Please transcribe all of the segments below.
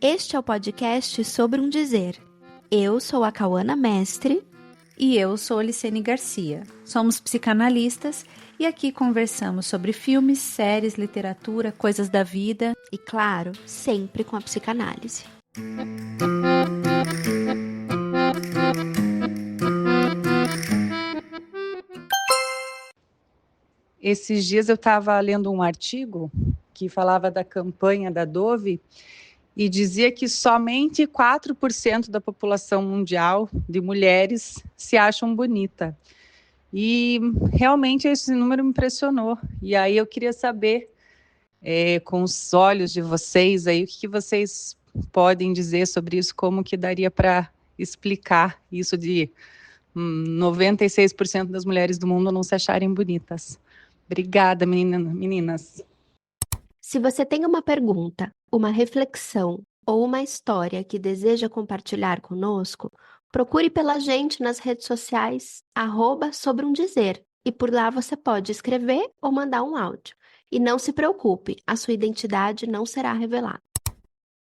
Este é o podcast Sobre um Dizer. Eu sou a Cauana Mestre. E eu sou Licene Garcia. Somos psicanalistas e aqui conversamos sobre filmes, séries, literatura, coisas da vida. E claro, sempre com a psicanálise. Esses dias eu estava lendo um artigo que falava da campanha da Dove e dizia que somente 4% da população mundial de mulheres se acham bonita. E realmente esse número me impressionou. E aí eu queria saber, com os olhos de vocês, aí, o que vocês podem dizer sobre isso, como que daria para explicar isso de 96% das mulheres do mundo não se acharem bonitas. Obrigada, meninas. Se você tem uma pergunta, uma reflexão ou uma história que deseja compartilhar conosco, procure pela gente nas redes sociais, @sobreumdizer, e por lá você pode escrever ou mandar um áudio. E não se preocupe, a sua identidade não será revelada.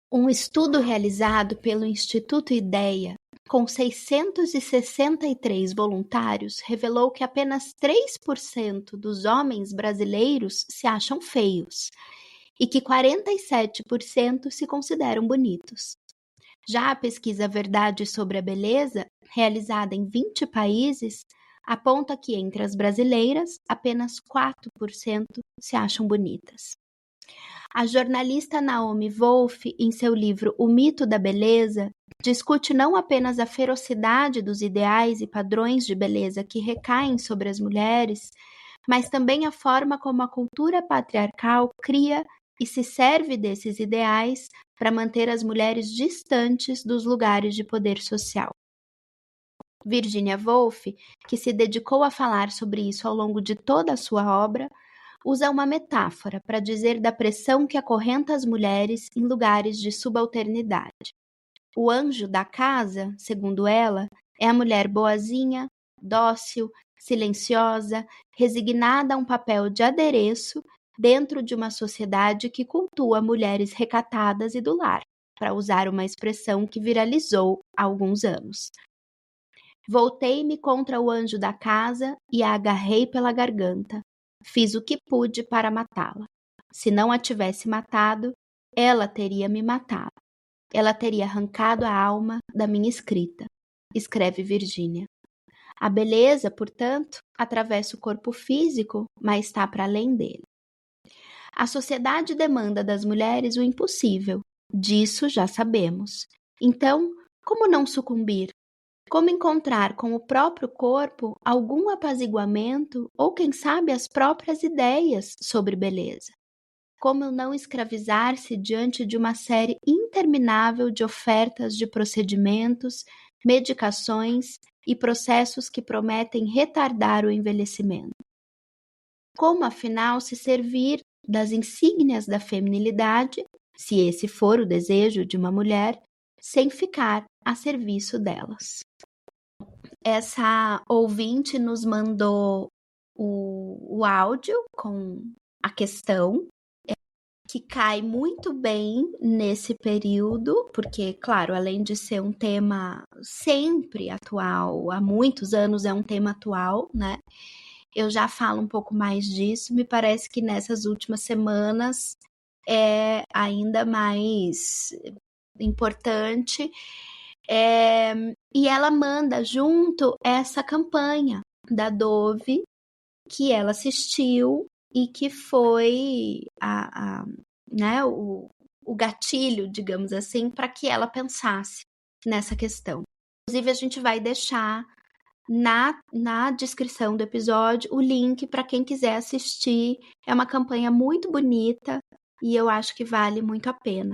Um estudo realizado pelo Instituto Ideia, com 663 voluntários, revelou que apenas 3% dos homens brasileiros se acham feios e que 47% se consideram bonitos. Já a pesquisa Verdade sobre a Beleza, realizada em 20 países, aponta que entre as brasileiras, apenas 4% se acham bonitas. A jornalista Naomi Wolf, em seu livro O Mito da Beleza, discute não apenas a ferocidade dos ideais e padrões de beleza que recaem sobre as mulheres, mas também a forma como a cultura patriarcal cria e se serve desses ideais para manter as mulheres distantes dos lugares de poder social. Virginia Woolf, que se dedicou a falar sobre isso ao longo de toda a sua obra, usa uma metáfora para dizer da pressão que acorrenta as mulheres em lugares de subalternidade. O anjo da casa, segundo ela, é a mulher boazinha, dócil, silenciosa, resignada a um papel de adereço dentro de uma sociedade que cultua mulheres recatadas e do lar, para usar uma expressão que viralizou há alguns anos. Voltei-me contra o anjo da casa e a agarrei pela garganta. Fiz o que pude para matá-la. Se não a tivesse matado, ela teria me matado. Ela teria arrancado a alma da minha escrita, escreve Virginia. A beleza, portanto, atravessa o corpo físico, mas está para além dele. A sociedade demanda das mulheres o impossível, disso já sabemos. Então, como não sucumbir? Como encontrar com o próprio corpo algum apaziguamento ou, quem sabe, as próprias ideias sobre beleza? Como não escravizar-se diante de uma série interminável de ofertas de procedimentos, medicações e processos que prometem retardar o envelhecimento? Como, afinal, se servir das insígnias da feminilidade, se esse for o desejo de uma mulher, sem ficar a serviço delas? Essa ouvinte nos mandou o áudio com a questão, que cai muito bem nesse período, porque, claro, além de ser um tema sempre atual, há muitos anos é um tema atual, né? Eu já falo um pouco mais disso, me parece que nessas últimas semanas é ainda mais importante. E ela manda junto essa campanha da Dove que ela assistiu e que foi o gatilho, digamos assim, para que ela pensasse nessa questão. Inclusive, a gente vai deixar na descrição do episódio o link para quem quiser assistir. É uma campanha muito bonita e eu acho que vale muito a pena.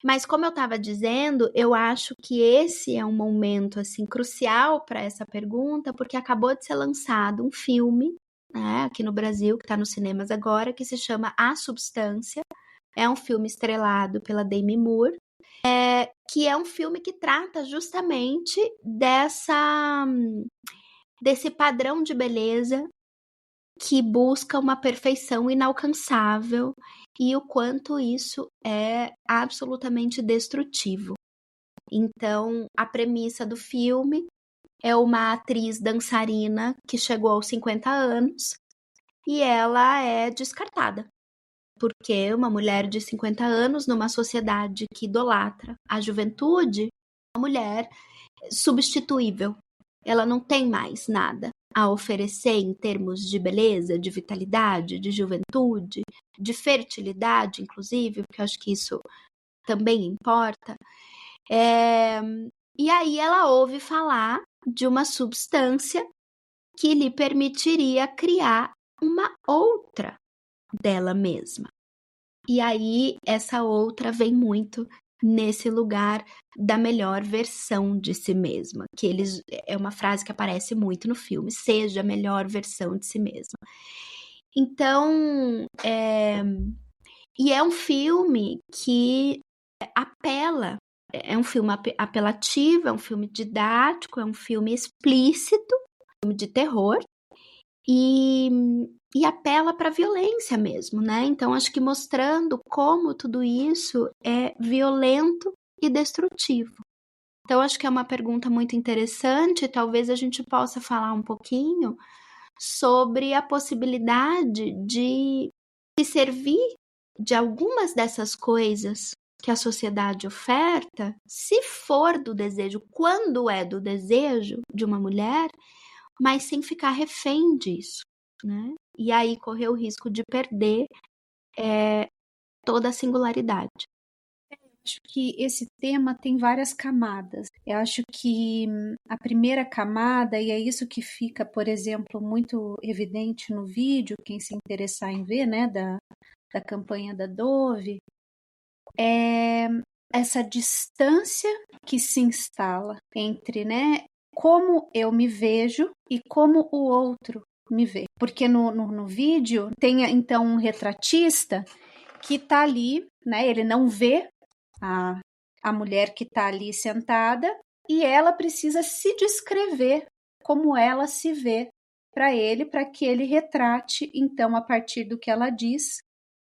Mas como eu estava dizendo, eu acho que esse é um momento assim crucial para essa pergunta, porque acabou de ser lançado um filme, né, aqui no Brasil, que está nos cinemas agora, que se chama A Substância. É um filme estrelado pela Demi Moore, que é um filme que trata justamente desse padrão de beleza que busca uma perfeição inalcançável e o quanto isso é absolutamente destrutivo. Então, a premissa do filme é uma atriz dançarina que chegou aos 50 anos e ela é descartada. Porque uma mulher de 50 anos, numa sociedade que idolatra a juventude, uma mulher substituível. Ela não tem mais nada a oferecer em termos de beleza, de vitalidade, de juventude, de fertilidade, inclusive, porque eu acho que isso também importa. E aí ela ouve falar de uma substância que lhe permitiria criar uma outra dela mesma. E aí essa outra vem muito nesse lugar da melhor versão de si mesma, que é uma frase que aparece muito no filme, seja a melhor versão de si mesma. Então, e é um filme que apela, é um filme apelativo, é um filme didático, é um filme explícito, um filme de terror, e apela para a violência mesmo, né? Então, acho que mostrando como tudo isso é violento e destrutivo. Então, acho que é uma pergunta muito interessante. Talvez a gente possa falar um pouquinho sobre a possibilidade de se servir de algumas dessas coisas que a sociedade oferta, se for do desejo, quando é do desejo de uma mulher, mas sem ficar refém disso, né? E aí correr o risco de perder toda a singularidade. Acho que esse tema tem várias camadas. Eu acho que a primeira camada, e é isso que fica, por exemplo, muito evidente no vídeo, quem se interessar em ver, né, da campanha da Dove, é essa distância que se instala entre, né, como eu me vejo e como o outro me vê. Porque no vídeo tem então um retratista que está ali, né, ele não vê a mulher que está ali sentada e ela precisa se descrever como ela se vê para ele, para que ele retrate, então, a partir do que ela diz,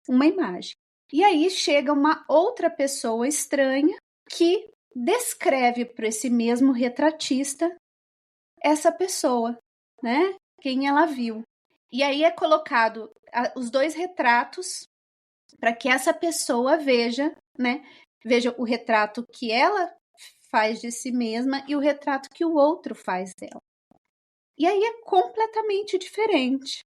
uma imagem. E aí chega uma outra pessoa estranha que descreve para esse mesmo retratista essa pessoa, né? Quem ela viu. E aí é colocado os dois retratos para que essa pessoa veja, né? Veja o retrato que ela faz de si mesma e o retrato que o outro faz dela. E aí é completamente diferente.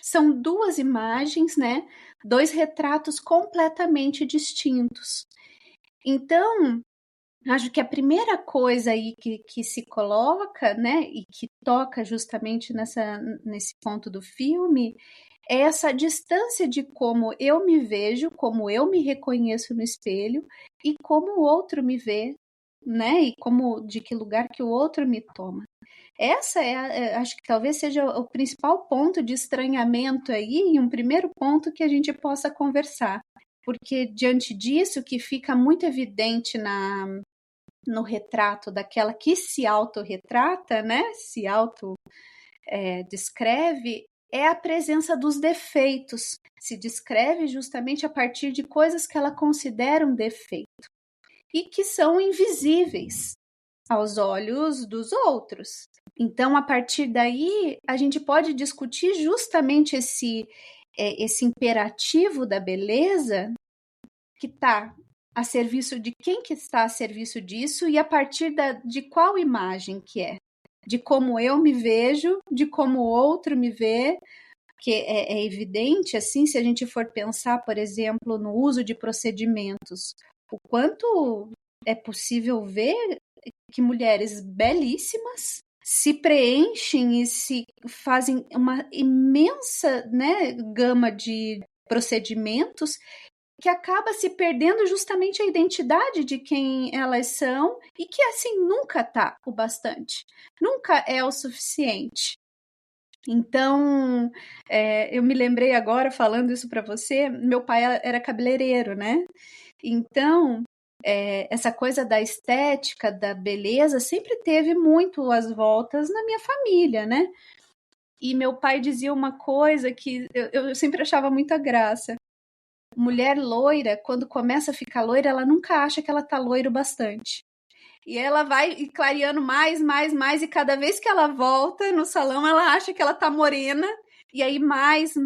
São duas imagens, né? Dois retratos completamente distintos. Então, acho que a primeira coisa aí que se coloca, né, e que toca justamente nesse ponto do filme, é essa distância de como eu me vejo, como eu me reconheço no espelho e como o outro me vê, né, e de que lugar que o outro me toma. Essa acho que talvez seja o principal ponto de estranhamento aí, e um primeiro ponto que a gente possa conversar, porque diante disso que fica muito evidente no retrato daquela que se autorretrata, né, se descreve, é a presença dos defeitos. Se descreve justamente a partir de coisas que ela considera um defeito e que são invisíveis aos olhos dos outros. Então, a partir daí, a gente pode discutir justamente esse imperativo da beleza que está a serviço de quem que está a serviço disso e a partir de qual imagem que é. De como eu me vejo, de como o outro me vê, que é evidente, assim, se a gente for pensar, por exemplo, no uso de procedimentos, o quanto é possível ver que mulheres belíssimas se preenchem e se fazem uma imensa, né, gama de procedimentos que acaba se perdendo justamente a identidade de quem elas são e que, assim, nunca tá o bastante, nunca é o suficiente. Então, eu me lembrei agora, falando isso para você, meu pai era cabeleireiro, né? Então, essa coisa da estética, da beleza, sempre teve muito às voltas na minha família, né? E meu pai dizia uma coisa que eu sempre achava muita graça. Mulher loira, quando começa a ficar loira, ela nunca acha que ela tá loira o bastante. E ela vai clareando mais, e cada vez que ela volta no salão, ela acha que ela tá morena, e aí mais,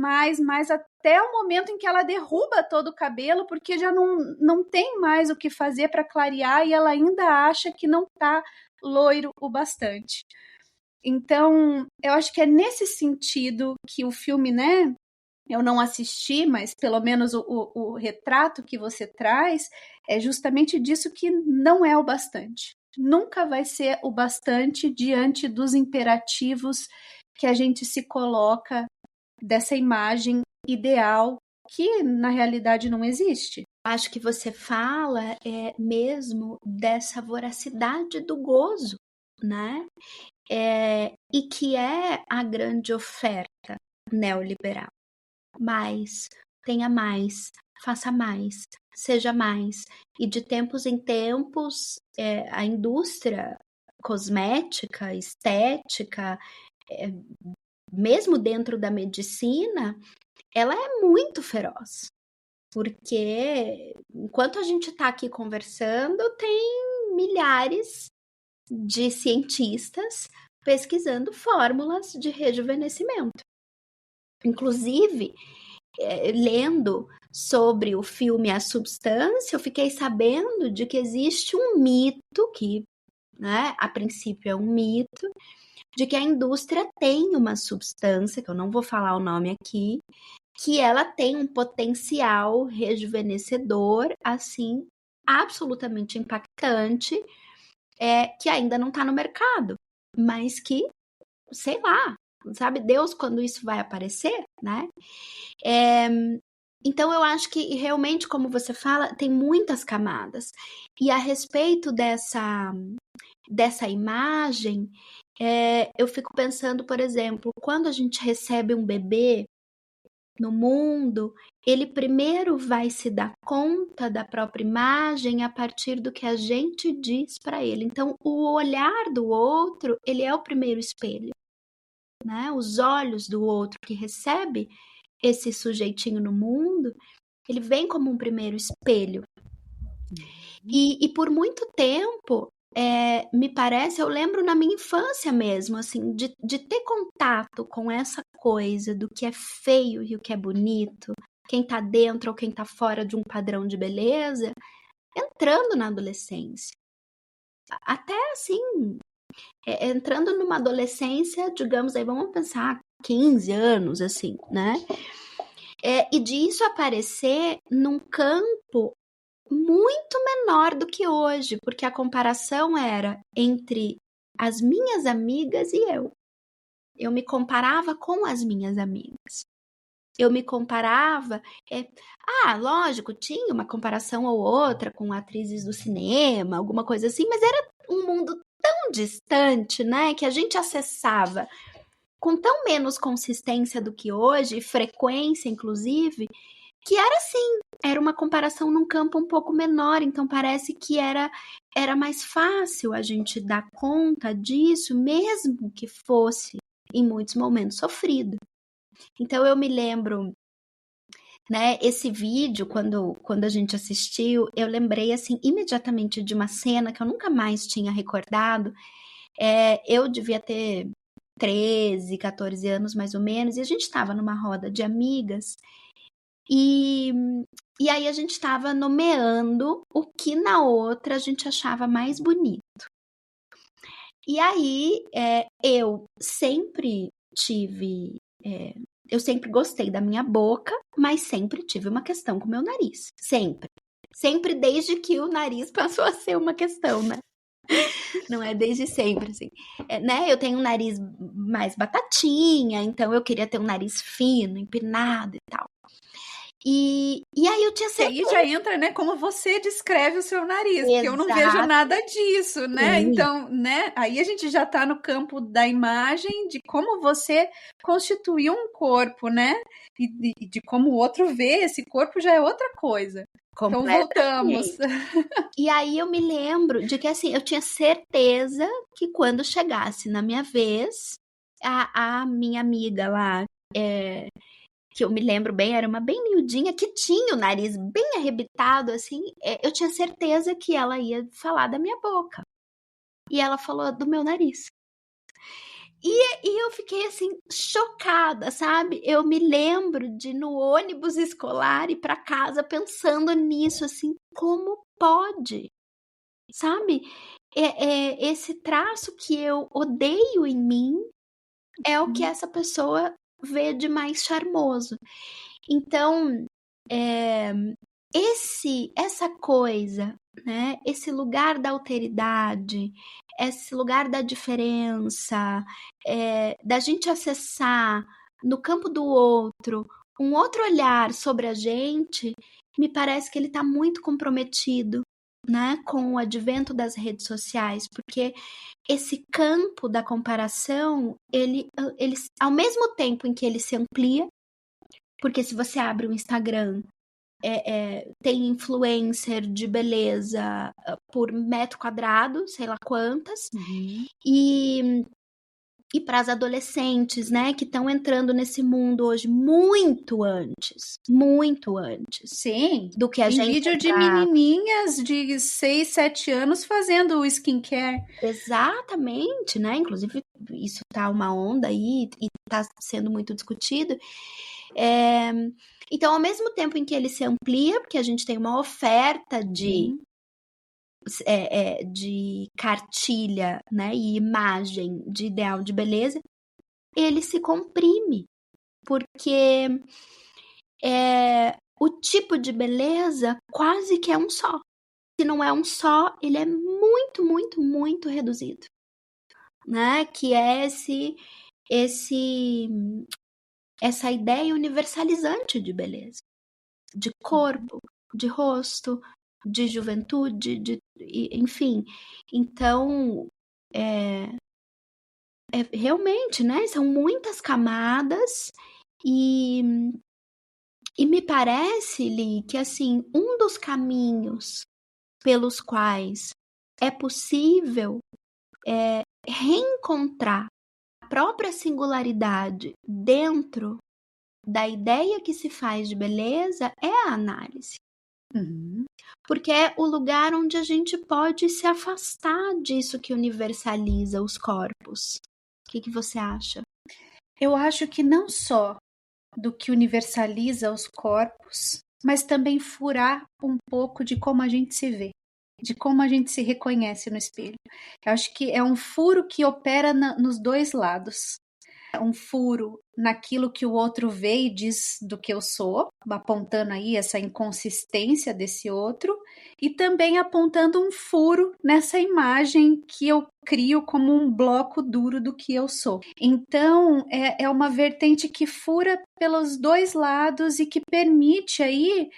até o momento em que ela derruba todo o cabelo, porque já não tem mais o que fazer para clarear, e ela ainda acha que não tá loiro o bastante. Então, eu acho que é nesse sentido que o filme, né? Eu não assisti, mas pelo menos o retrato que você traz é justamente disso que não é o bastante. Nunca vai ser o bastante diante dos imperativos que a gente se coloca dessa imagem ideal que na realidade não existe. Acho que você fala mesmo dessa voracidade do gozo, né? E que é a grande oferta neoliberal. Mais, tenha mais, faça mais, seja mais. E de tempos em tempos, a indústria cosmética, estética, mesmo dentro da medicina, ela é muito feroz. Porque enquanto a gente está aqui conversando, tem milhares de cientistas pesquisando fórmulas de rejuvenescimento. Inclusive, lendo sobre o filme A Substância, eu fiquei sabendo de que existe um mito, que, né, a princípio é um mito, de que a indústria tem uma substância, que eu não vou falar o nome aqui, que ela tem um potencial rejuvenescedor, assim, absolutamente impactante, que ainda não está no mercado, mas que, sei lá, sabe Deus quando isso vai aparecer, né? Então eu acho que realmente, como você fala, tem muitas camadas. E a respeito dessa imagem, eu fico pensando, por exemplo, quando a gente recebe um bebê no mundo, ele primeiro vai se dar conta da própria imagem a partir do que a gente diz para ele. Então, o olhar do outro, ele é o primeiro espelho, né? Os olhos do outro que recebe esse sujeitinho no mundo, ele vem como um primeiro espelho. E por muito tempo, me parece, eu lembro na minha infância mesmo, assim, de ter contato com essa coisa do que é feio e o que é bonito, quem tá dentro ou quem tá fora de um padrão de beleza, entrando na adolescência. Até assim, entrando numa adolescência, digamos, aí vamos pensar 15 anos, assim, né? E disso aparecer num campo muito menor do que hoje, porque a comparação era entre as minhas amigas e eu. Eu me comparava com as minhas amigas. Eu me comparava, lógico, tinha uma comparação ou outra com atrizes do cinema, alguma coisa assim, mas era um mundo tão distante, né, que a gente acessava com tão menos consistência do que hoje, frequência inclusive, que era assim, era uma comparação num campo um pouco menor, então parece que era mais fácil a gente dar conta disso, mesmo que fosse em muitos momentos sofrido. Então eu me lembro, né, esse vídeo, quando a gente assistiu, eu lembrei assim imediatamente de uma cena que eu nunca mais tinha recordado. Eu devia ter 13, 14 anos mais ou menos, e a gente estava numa roda de amigas, e aí a gente estava nomeando o que na outra a gente achava mais bonito. E aí eu sempre eu sempre gostei da minha boca, mas sempre tive uma questão com o meu nariz. Sempre. Sempre desde que o nariz passou a ser uma questão, né? Não é desde sempre, assim. Né? Eu tenho um nariz mais batatinha, então eu queria ter um nariz fino, empinado e tal. E aí eu tinha certeza. E aí já entra, né, como você descreve o seu nariz, porque eu não vejo nada disso, né? Então, né, aí a gente já tá no campo da imagem de como você constituiu um corpo, né? E de como o outro vê esse corpo já é outra coisa. Então voltamos. E aí eu me lembro de que assim, eu tinha certeza que quando chegasse na minha vez, A minha amiga lá, que eu me lembro bem, era uma bem miudinha, que tinha o nariz bem arrebitado, assim, eu tinha certeza que ela ia falar da minha boca. E ela falou do meu nariz. E eu fiquei assim, chocada, sabe? Eu me lembro de no ônibus escolar ir para casa pensando nisso, assim, como pode, sabe? Esse traço que eu odeio em mim é o que essa pessoa vê de mais charmoso. Então, essa coisa, né? Esse lugar da alteridade, esse lugar da diferença, da gente acessar no campo do outro um outro olhar sobre a gente, me parece que ele está muito comprometido, né, com o advento das redes sociais, porque esse campo da comparação, ele, ao mesmo tempo em que ele se amplia, porque se você abre o Instagram, tem influencer de beleza por metro quadrado, sei lá quantas, e para as adolescentes, né, que estão entrando nesse mundo hoje muito antes Sim, do que a tem gente vídeo de menininhas de 6, 7 anos fazendo skincare. Exatamente, né? Inclusive, isso tá uma onda aí e tá sendo muito discutido. Então, ao mesmo tempo em que ele se amplia, porque a gente tem uma oferta de cartilha, né, e imagem de ideal de beleza, ele se comprime, porque o tipo de beleza quase que é um só. Se não é um só, ele é muito, muito, muito reduzido, né? Que é essa ideia universalizante de beleza, de corpo, de rosto, de juventude, enfim. Então, realmente, né? São muitas camadas e me parece, Li, que assim, um dos caminhos pelos quais é possível reencontrar a própria singularidade dentro da ideia que se faz de beleza é a análise. Porque é o lugar onde a gente pode se afastar disso que universaliza os corpos. O que você acha? Eu acho que não só do que universaliza os corpos, mas também furar um pouco de como a gente se vê, de como a gente se reconhece no espelho. Eu acho que é um furo que opera nos dois lados. Um furo naquilo que o outro vê e diz do que eu sou, apontando aí essa inconsistência desse outro, e também apontando um furo nessa imagem que eu crio como um bloco duro do que eu sou. Então, é uma vertente que fura pelos dois lados e que permite aí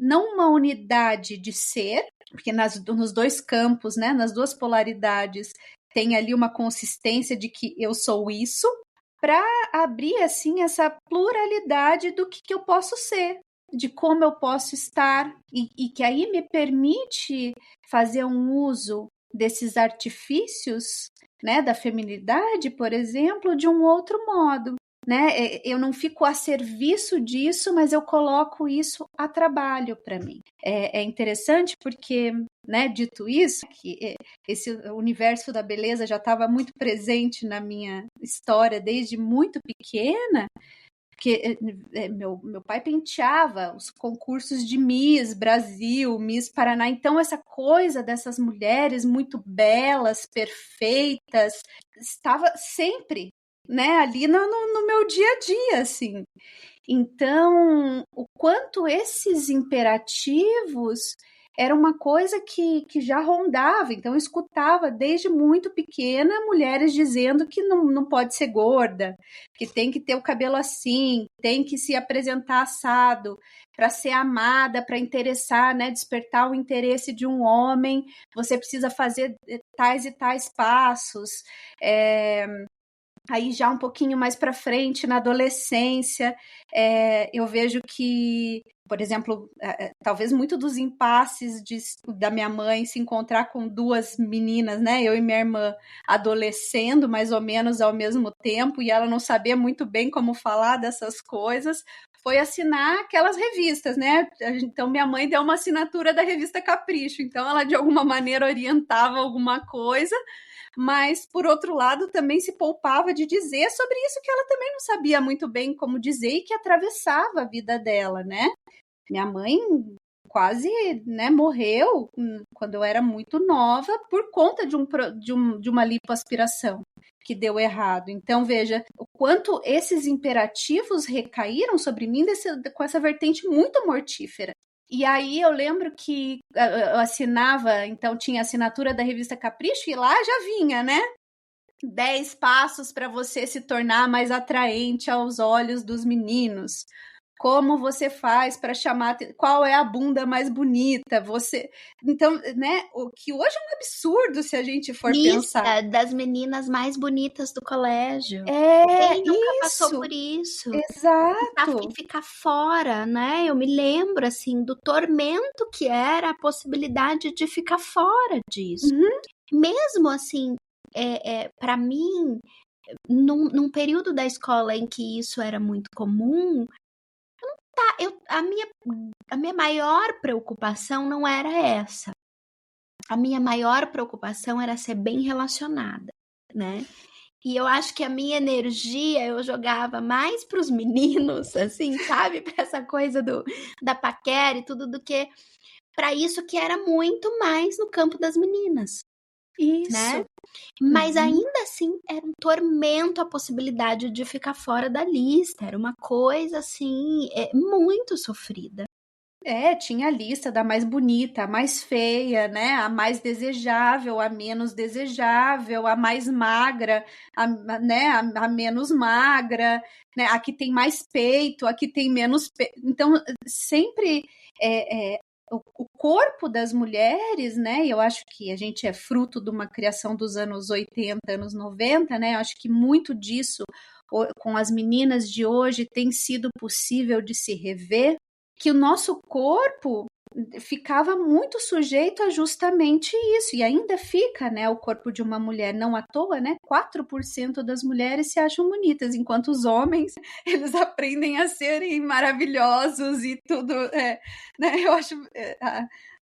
não uma unidade de ser, porque nos dois campos, né, nas duas polaridades, tem ali uma consistência de que eu sou isso, para abrir assim essa pluralidade do que eu posso ser, de como eu posso estar, e que aí me permite fazer um uso desses artifícios, né, da feminilidade, por exemplo, de um outro modo. Né? Eu não fico a serviço disso, mas eu coloco isso a trabalho para mim. É interessante porque, né, dito isso, que esse universo da beleza já estava muito presente na minha história desde muito pequena, porque meu pai penteava os concursos de Miss Brasil, Miss Paraná, então essa coisa dessas mulheres muito belas, perfeitas, estava sempre, né, ali no meu dia a dia, assim. Então, o quanto esses imperativos era uma coisa que já rondava, então eu escutava desde muito pequena mulheres dizendo que não pode ser gorda, que tem que ter o cabelo assim, tem que se apresentar assado, para ser amada, para interessar, né, despertar o interesse de um homem, você precisa fazer tais e tais passos, Aí já um pouquinho mais para frente, na adolescência, eu vejo que, por exemplo, talvez muito dos impasses da minha mãe se encontrar com duas meninas, né? Eu e minha irmã adolescendo mais ou menos ao mesmo tempo, e ela não sabia muito bem como falar dessas coisas, foi assinar aquelas revistas, né? Então minha mãe deu uma assinatura da revista Capricho, então ela de alguma maneira orientava alguma coisa, mas por outro lado também se poupava de dizer sobre isso que ela também não sabia muito bem como dizer e que atravessava a vida dela, né? Minha mãe quase, né, morreu quando eu era muito nova por conta de uma lipoaspiração que deu errado. Então, veja o quanto esses imperativos recaíram sobre mim com essa vertente muito mortífera. E aí eu lembro que eu assinava, então tinha a assinatura da revista Capricho e lá já vinha, né? 10 passos para você se tornar mais atraente aos olhos dos meninos. Como você faz para chamar, qual é a bunda mais bonita? Então, né, o que hoje é um absurdo se a gente for pensar. Lista das meninas mais bonitas do colégio. Quem nunca passou por isso? Exato. Ficar fora, né? Eu me lembro, assim, do tormento que era a possibilidade de ficar fora disso. Mesmo, assim, para mim, num período da escola em que isso era muito comum, a minha maior preocupação não era essa. A minha maior preocupação era ser bem relacionada, né? E eu acho que a minha energia eu jogava mais para os meninos, assim, sabe? Para essa coisa da paquera e tudo, do que para isso que era muito mais no campo das meninas. Isso. Né? Mas ainda assim era um tormento a possibilidade de ficar fora da lista. Era uma coisa assim, muito sofrida. Tinha a lista da mais bonita, a mais feia, né? A mais desejável, a menos desejável, a mais magra, né? A menos magra, né? A que tem mais peito, a que tem menos peito. Então, sempre o corpo das mulheres, né? Eu acho que a gente é fruto de uma criação dos anos 80, anos 90, né? Eu acho que muito disso com as meninas de hoje tem sido possível de se rever, que o nosso corpo ficava muito sujeito a justamente isso, e ainda fica, né, o corpo de uma mulher, não à toa, né, 4% das mulheres se acham bonitas, enquanto os homens, eles aprendem a serem maravilhosos e tudo, né, eu acho...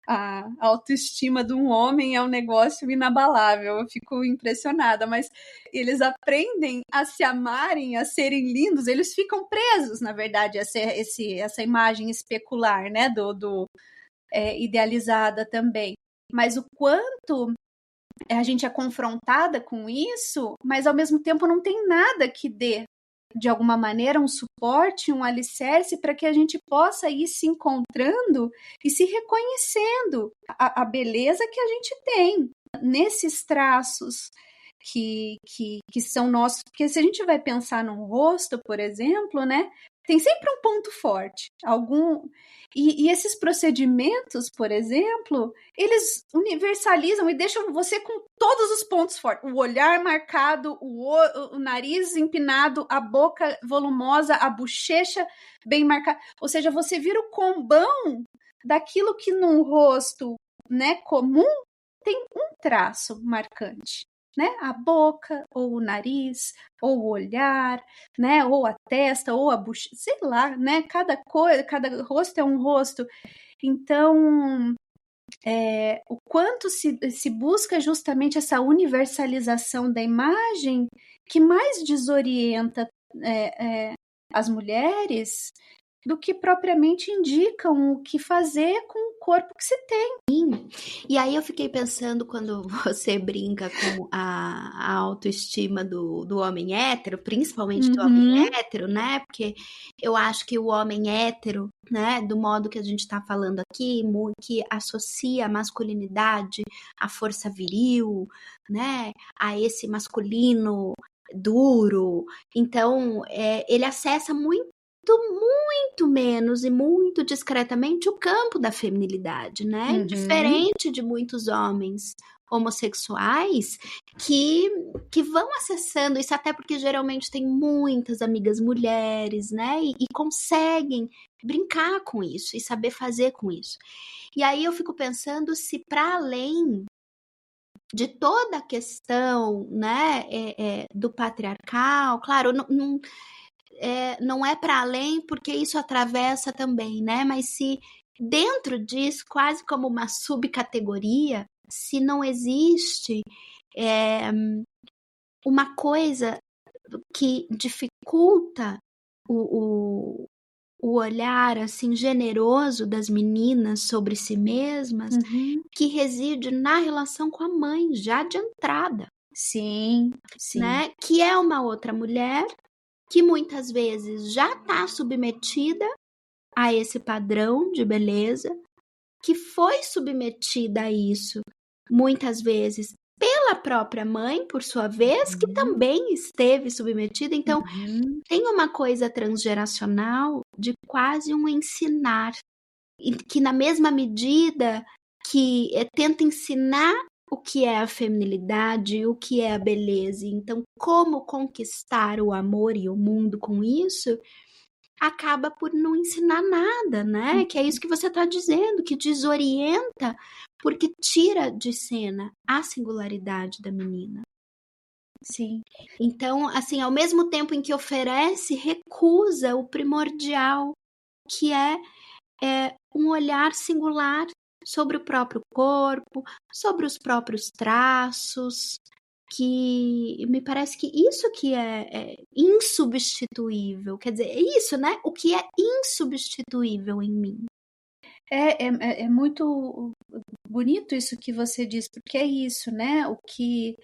A autoestima de um homem é um negócio inabalável, eu fico impressionada, mas eles aprendem a se amarem, a serem lindos, eles ficam presos, na verdade, a ser essa imagem especular, né, idealizada também. Mas o quanto a gente é confrontada com isso, mas ao mesmo tempo não tem nada que dê, de alguma maneira, um suporte, um alicerce para que a gente possa ir se encontrando e se reconhecendo a beleza que a gente tem nesses traços que são nossos. Porque se a gente vai pensar num rosto, por exemplo, né, tem sempre um ponto forte. E esses procedimentos, por exemplo, eles universalizam e deixam você com todos os pontos fortes. O olhar marcado, o nariz empinado, a boca volumosa, a bochecha bem marcada. Ou seja, você vira o combão daquilo que num rosto, né, comum tem um traço marcante. Né? A boca, ou o nariz, ou o olhar, né? Ou a testa, ou a bochecha, sei lá, né? Cada rosto é um rosto. Então, o quanto se busca justamente essa universalização da imagem que mais desorienta as mulheres do que propriamente indicam o que fazer com o corpo que se tem. E aí eu fiquei pensando, quando você brinca com a autoestima do homem hétero, principalmente do homem hétero, né? Porque eu acho que o homem hétero, né, do modo que a gente tá falando aqui, que associa a masculinidade à força viril, né, a esse masculino duro, então ele acessa muito muito menos e muito discretamente o campo da feminilidade, né? Diferente de muitos homens homossexuais que vão acessando isso, até porque geralmente tem muitas amigas mulheres, né? E conseguem brincar com isso e saber fazer com isso. E aí eu fico pensando se para além de toda a questão, né, do patriarcal, claro, não é para além porque isso atravessa também, né? Mas se dentro disso, quase como uma subcategoria, se não existe uma coisa que dificulta o olhar assim generoso das meninas sobre si mesmas, que reside na relação com a mãe, já de entrada. Sim, sim. Né? Que é uma outra mulher que muitas vezes já está submetida a esse padrão de beleza, que foi submetida a isso muitas vezes pela própria mãe, por sua vez, que também esteve submetida. Então, tem uma coisa transgeracional de quase um ensinar, que na mesma medida que tenta ensinar o que é a feminilidade, o que é a beleza, então como conquistar o amor e o mundo com isso, acaba por não ensinar nada, né? Que é isso que você está dizendo, que desorienta, porque tira de cena a singularidade da menina. Sim. Então, assim, ao mesmo tempo em que oferece, recusa o primordial, que é um olhar singular sobre o próprio corpo, sobre os próprios traços, que me parece que isso que é insubstituível, quer dizer, é isso, né? O que é insubstituível em mim. É muito bonito isso que você diz, porque é isso, né? O que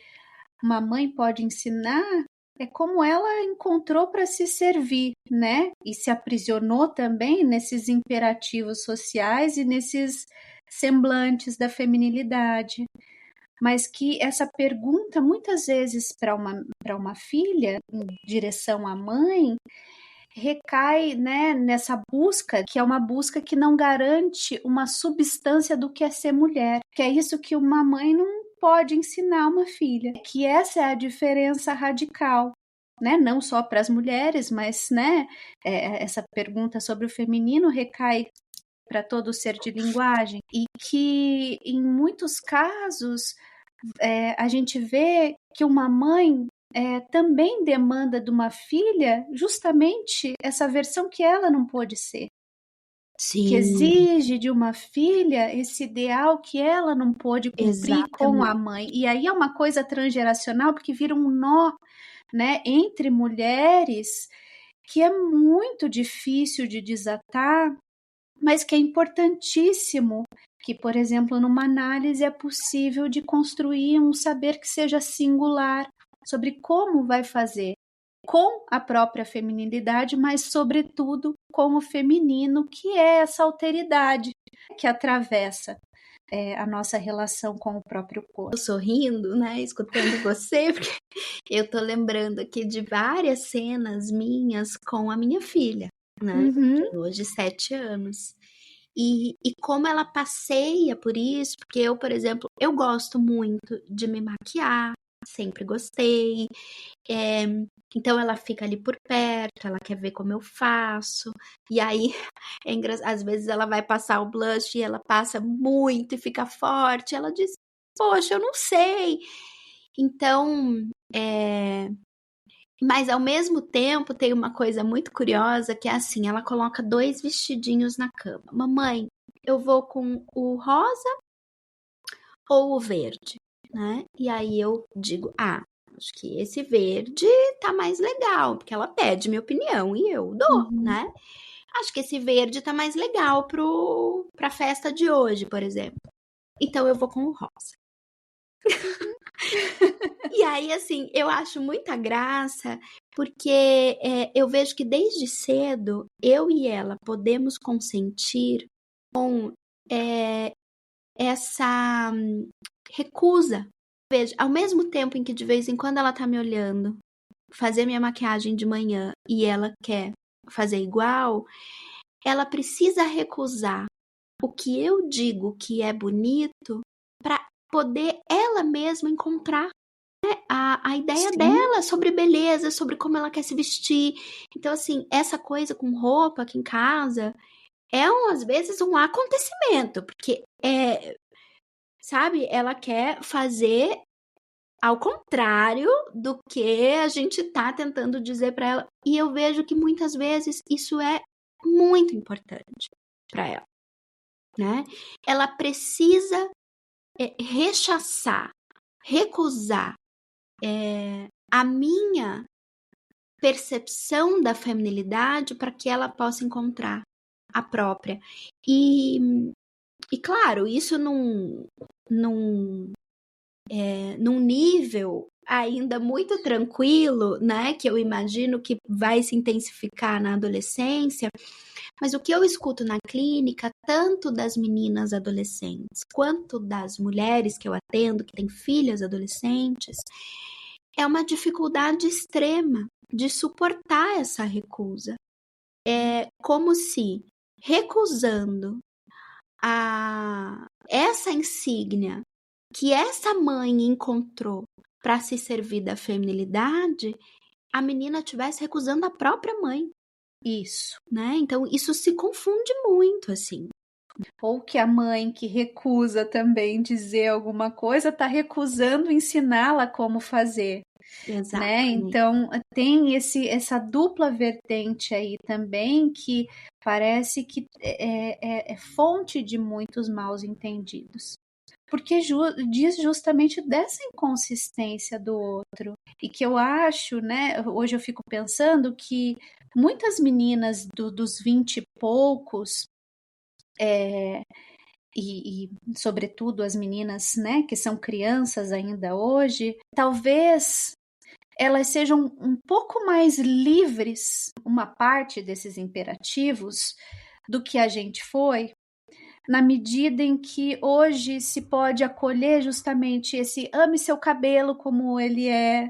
uma mãe pode ensinar é como ela encontrou para se servir, né? E se aprisionou também nesses imperativos sociais e nesses semblantes da feminilidade. Mas que essa pergunta, muitas vezes, para uma filha, em direção à mãe, recai, né, nessa busca, que é uma busca que não garante uma substância do que é ser mulher, que é isso que uma mãe não pode ensinar uma filha, que essa é a diferença radical, né, não só para as mulheres, mas, né, essa pergunta sobre o feminino recai para todo ser de linguagem, e que em muitos casos a gente vê que uma mãe também demanda de uma filha justamente essa versão que ela não pôde ser. Sim. Que exige de uma filha esse ideal que ela não pôde cumprir com a mãe. E aí é uma coisa transgeracional, porque vira um nó, né, entre mulheres que é muito difícil de desatar, mas que é importantíssimo, que, por exemplo, numa análise é possível de construir um saber que seja singular sobre como vai fazer com a própria feminilidade, mas sobretudo com o feminino, que é essa alteridade que atravessa a nossa relação com o próprio corpo. Eu sorrindo, né, escutando você, porque eu tô lembrando aqui de várias cenas minhas com a minha filha, né, tem hoje 7 anos. E como ela passeia por isso, porque eu, por exemplo, eu gosto muito de me maquiar, sempre gostei, então ela fica ali por perto, ela quer ver como eu faço, e aí às vezes ela vai passar o blush e ela passa muito e fica forte, ela diz, poxa, eu não sei. Então, mas ao mesmo tempo tem uma coisa muito curiosa que é assim, ela coloca 2 vestidinhos na cama. Mamãe, eu vou com o rosa ou o verde, né? E aí eu digo, acho que esse verde tá mais legal, porque ela pede minha opinião e eu dou, né? Acho que esse verde tá mais legal pra festa de hoje, por exemplo. Então eu vou com o rosa. E aí, assim, eu acho muita graça, porque eu vejo que desde cedo, eu e ela podemos consentir com essa recusa. Veja, ao mesmo tempo em que de vez em quando ela tá me olhando, fazer minha maquiagem de manhã e ela quer fazer igual, ela precisa recusar o que eu digo que é bonito para poder ela mesma encontrar, né, a ideia Sim. dela sobre beleza, sobre como ela quer se vestir. Então, assim, essa coisa com roupa aqui em casa às vezes um acontecimento, porque sabe, ela quer fazer ao contrário do que a gente tá tentando dizer para ela. E eu vejo que muitas vezes isso é muito importante para ela, né? Ela precisa rechaçar, recusar a minha percepção da feminilidade para que ela possa encontrar a própria. E claro, isso num nível ainda muito tranquilo, né? Que eu imagino que vai se intensificar na adolescência. Mas o que eu escuto na clínica, tanto das meninas adolescentes quanto das mulheres que eu atendo, que têm filhas adolescentes, é uma dificuldade extrema de suportar essa recusa. É como se recusando essa insígnia que essa mãe encontrou para se servir da feminilidade, a menina estivesse recusando a própria mãe. Isso. Né? Então, isso se confunde muito, assim. Ou que a mãe que recusa também dizer alguma coisa está recusando ensiná-la como fazer. Exatamente. Né? Então, tem essa dupla vertente aí também que parece que é fonte de muitos maus entendidos. Porque diz justamente dessa inconsistência do outro. E que eu acho, né? Hoje eu fico pensando que muitas meninas dos 20 e poucos, e sobretudo as meninas, né, que são crianças ainda hoje, talvez elas sejam um pouco mais livres, uma parte desses imperativos, do que a gente foi, na medida em que hoje se pode acolher justamente esse ame seu cabelo como ele é,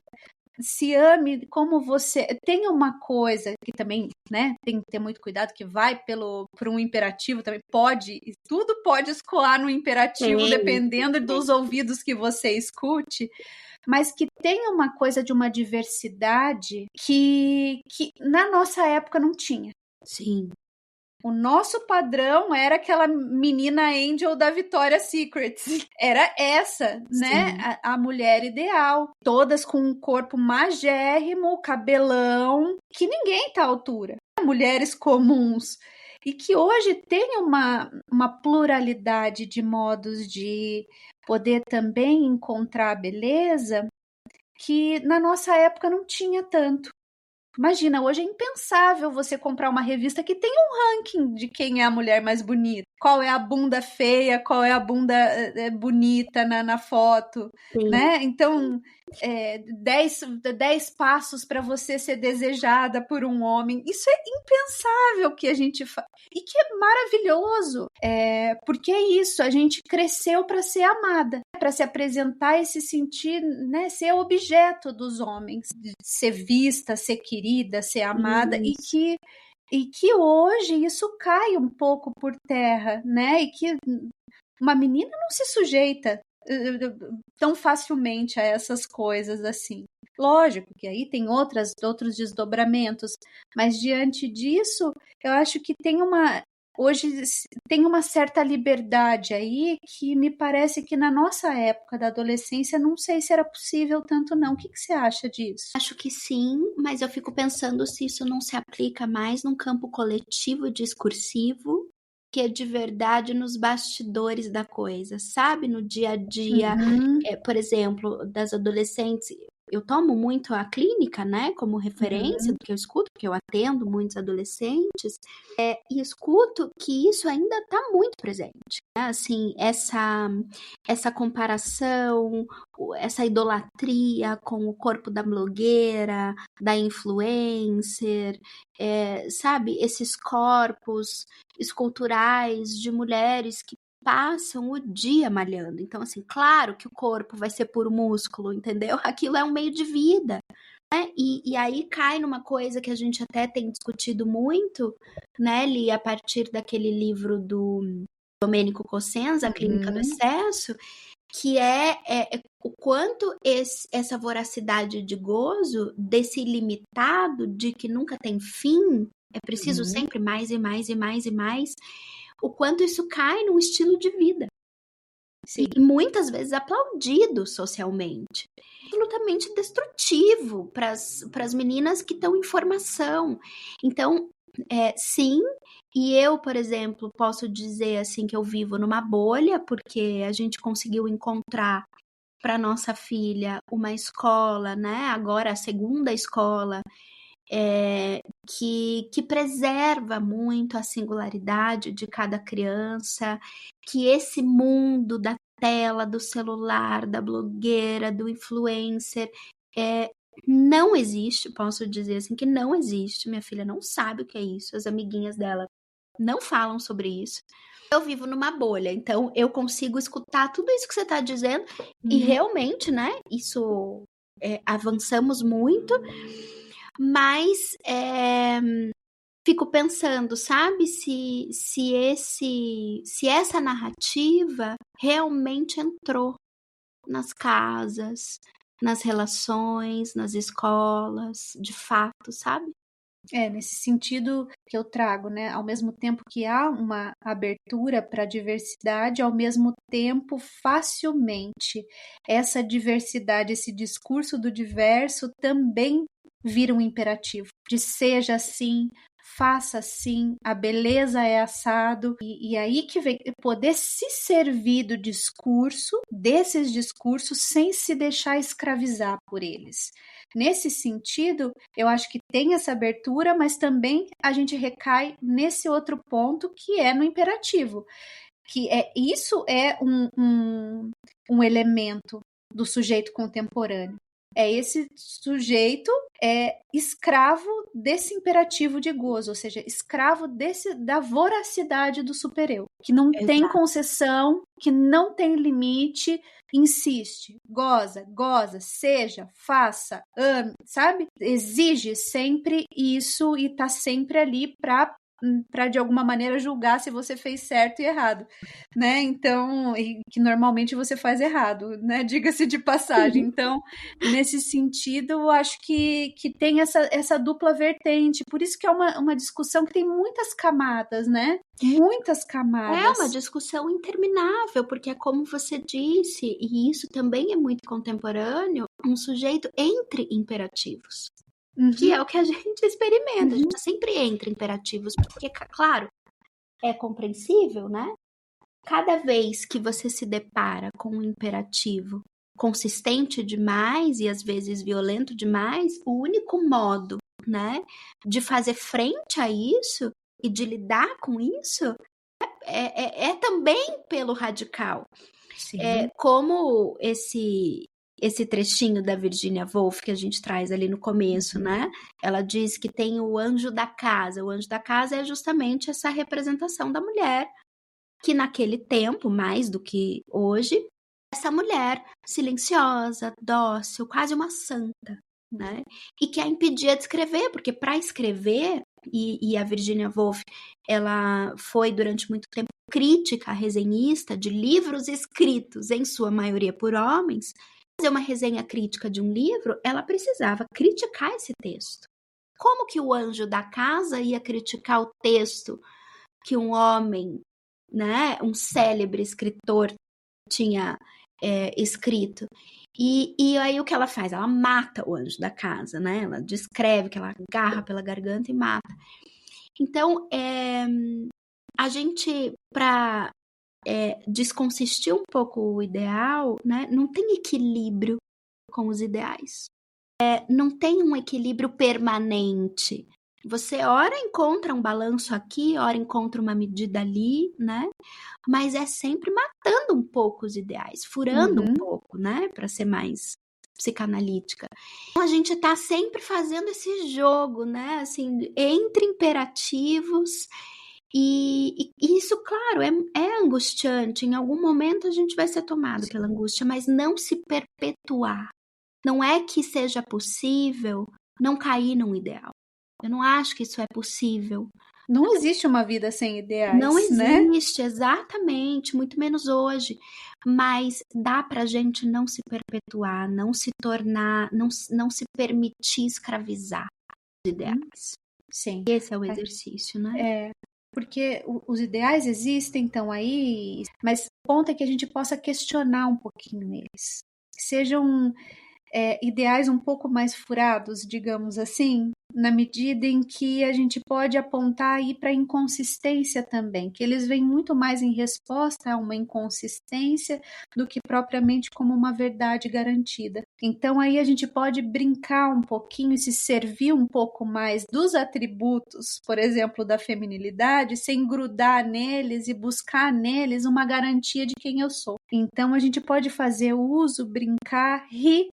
se ame como você. Tem uma coisa que também, né, tem que ter muito cuidado, que vai por um imperativo também, tudo pode escoar no imperativo, dependendo dos ouvidos que você escute, mas que tem uma coisa de uma diversidade que na nossa época não tinha. Sim. O nosso padrão era aquela menina Angel da Victoria's Secret. Era essa, né? A mulher ideal. Todas com um corpo magérrimo, cabelão, que ninguém tá à altura. Mulheres comuns. E que hoje tem uma pluralidade de modos de poder também encontrar a beleza que na nossa época não tinha tanto. Imagina, hoje é impensável você comprar uma revista que tem um ranking de quem é a mulher mais bonita. Qual é a bunda feia, qual é a bunda bonita na foto, Sim. Né? Então, 10 passos para você ser desejada por um homem. Isso é impensável que a gente faz. E que é maravilhoso. Porque é isso, a gente cresceu para ser amada, para se apresentar e se sentir, né, ser objeto dos homens, ser vista, ser querida, ser amada, e que hoje isso cai um pouco por terra, né? E que uma menina não se sujeita tão facilmente a essas coisas assim. Lógico que aí tem outros desdobramentos, mas diante disso, eu acho que hoje tem uma certa liberdade aí que me parece que na nossa época da adolescência não sei se era possível tanto não. O que você acha disso? Acho que sim, mas eu fico pensando se isso não se aplica mais num campo coletivo discursivo que é de verdade nos bastidores da coisa, sabe? No dia a dia, por exemplo, das adolescentes. Eu tomo muito a clínica, né, como referência do que eu escuto, porque eu atendo muitos adolescentes, e escuto que isso ainda está muito presente, né? Assim, essa comparação, essa idolatria com o corpo da blogueira, da influencer, sabe, esses corpos esculturais de mulheres que passam o dia malhando. Então, assim, claro que o corpo vai ser puro músculo, entendeu? Aquilo é um meio de vida. E aí cai numa coisa que a gente até tem discutido muito, né, Li, a partir daquele livro do Domênico Cossenza, A Clínica do Excesso, que é o quanto essa voracidade de gozo, desse ilimitado, de que nunca tem fim, é preciso sempre mais e mais e mais e mais, o quanto isso cai num estilo de vida. Sim. E muitas vezes aplaudido socialmente. Absolutamente destrutivo para as meninas que estão em formação. Então, sim, e eu, por exemplo, posso dizer assim que eu vivo numa bolha, porque a gente conseguiu encontrar para nossa filha uma escola, né? Agora a segunda escola, que preserva muito a singularidade de cada criança, que esse mundo da tela, do celular, da blogueira, do influencer, não existe, posso dizer assim, que não existe. Minha filha não sabe o que é isso, as amiguinhas dela não falam sobre isso. Eu vivo numa bolha, então eu consigo escutar tudo isso que você está dizendo e realmente, né, isso avançamos muito, mas fico pensando, sabe, se essa narrativa realmente entrou nas casas, nas relações, nas escolas, de fato, sabe? Nesse sentido que eu trago, né? Ao mesmo tempo que há uma abertura para a diversidade, ao mesmo tempo, facilmente, essa diversidade, esse discurso do diverso também vira um imperativo de seja assim, faça assim, a beleza é assado, e aí que vem poder se servir do discurso, desses discursos, sem se deixar escravizar por eles. Nesse sentido, eu acho que tem essa abertura, mas também a gente recai nesse outro ponto que é no imperativo, que isso é um elemento do sujeito contemporâneo. Esse sujeito escravo desse imperativo de gozo, ou seja, escravo da voracidade do super-eu, que não tem concessão, que não tem limite, insiste, goza, seja, faça, ame, sabe? Exige sempre isso e tá sempre ali para de alguma maneira julgar se você fez certo e errado, né? Então, que normalmente você faz errado, né? Diga-se de passagem. Então, nesse sentido, eu acho que tem essa dupla vertente. Por isso que é uma discussão que tem muitas camadas, né? Muitas camadas. É uma discussão interminável, porque é como você disse, e isso também é muito contemporâneo, um sujeito entre imperativos. Que é o que a gente experimenta, a gente sempre entra imperativos, porque, claro, é compreensível, né? Cada vez que você se depara com um imperativo consistente demais e às vezes violento demais, o único modo, né, de fazer frente a isso e de lidar com isso é também pelo radical. Como esse trechinho da Virginia Woolf que a gente traz ali no começo, né? Ela diz que tem o anjo da casa. O anjo da casa é justamente essa representação da mulher, que naquele tempo, mais do que hoje, essa mulher silenciosa, dócil, quase uma santa, né? E que a impedia de escrever, porque para escrever, e a Virginia Woolf, ela foi durante muito tempo crítica, resenhista de livros escritos, em sua maioria por homens. Fazer uma resenha crítica de um livro, ela precisava criticar esse texto. Como que o anjo da casa ia criticar o texto que um homem, né, um célebre escritor tinha escrito? E aí o que ela faz? Ela mata o anjo da casa, né? Ela descreve que ela agarra pela garganta e mata. Então, a gente, para desconsistir um pouco o ideal, né, não tem equilíbrio com os ideais. Não tem um equilíbrio permanente. Você ora encontra um balanço aqui, ora encontra uma medida ali, né? Mas é sempre matando um pouco os ideais, furando um pouco, né? Para ser mais psicanalítica. Então, a gente está sempre fazendo esse jogo, né? Assim, entre imperativos. E isso, claro, é angustiante. Em algum momento a gente vai ser tomado pela angústia, mas não se perpetuar, Não é que seja possível não cair num ideal. Eu não acho que isso é possível. Não existe uma vida sem ideais, Não né? existe, exatamente, muito menos hoje. Mas dá pra gente não se perpetuar, não se tornar, não se permitir escravizar os ideais. Sim. Esse é o exercício, né? Porque os ideais existem, estão aí, mas o ponto é que a gente possa questionar um pouquinho eles. Que sejam ideais um pouco mais furados, digamos assim, na medida em que a gente pode apontar aí para a inconsistência também, que eles vêm muito mais em resposta a uma inconsistência do que propriamente como uma verdade garantida. Então aí a gente pode brincar um pouquinho e se servir um pouco mais dos atributos, por exemplo, da feminilidade, sem grudar neles e buscar neles uma garantia de quem eu sou. Então a gente pode fazer uso, brincar, rir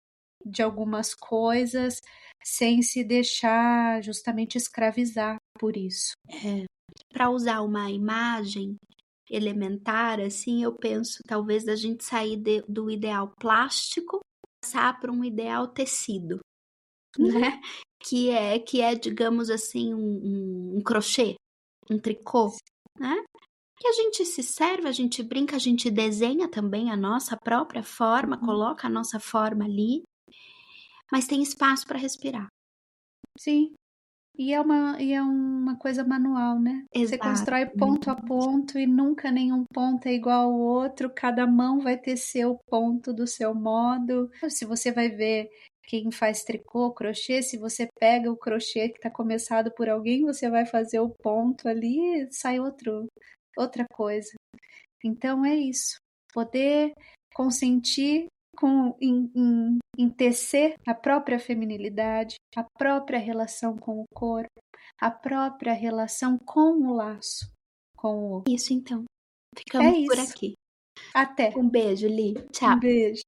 de algumas coisas sem se deixar justamente escravizar por isso. Para usar uma imagem elementar, assim, eu penso talvez da gente sair do ideal plástico, passar para um ideal tecido, né? Que é, digamos assim, um crochê, um tricô, né? Que a gente se serve, a gente brinca, a gente desenha também a nossa própria forma, coloca a nossa forma ali, mas tem espaço para respirar. Sim. E é uma coisa manual, né? Você constrói ponto a ponto e nunca nenhum ponto é igual ao outro, cada mão vai ter seu ponto do seu modo. Se você vai ver quem faz tricô, crochê, se você pega o crochê que está começado por alguém, você vai fazer o ponto ali e sai outra coisa. Então é isso. Poder consentir em tecer a própria feminilidade, a própria relação com o corpo, a própria relação com o laço, com o outro. Isso então. Ficamos por aqui. Até. Um beijo, Li. Tchau. Um beijo.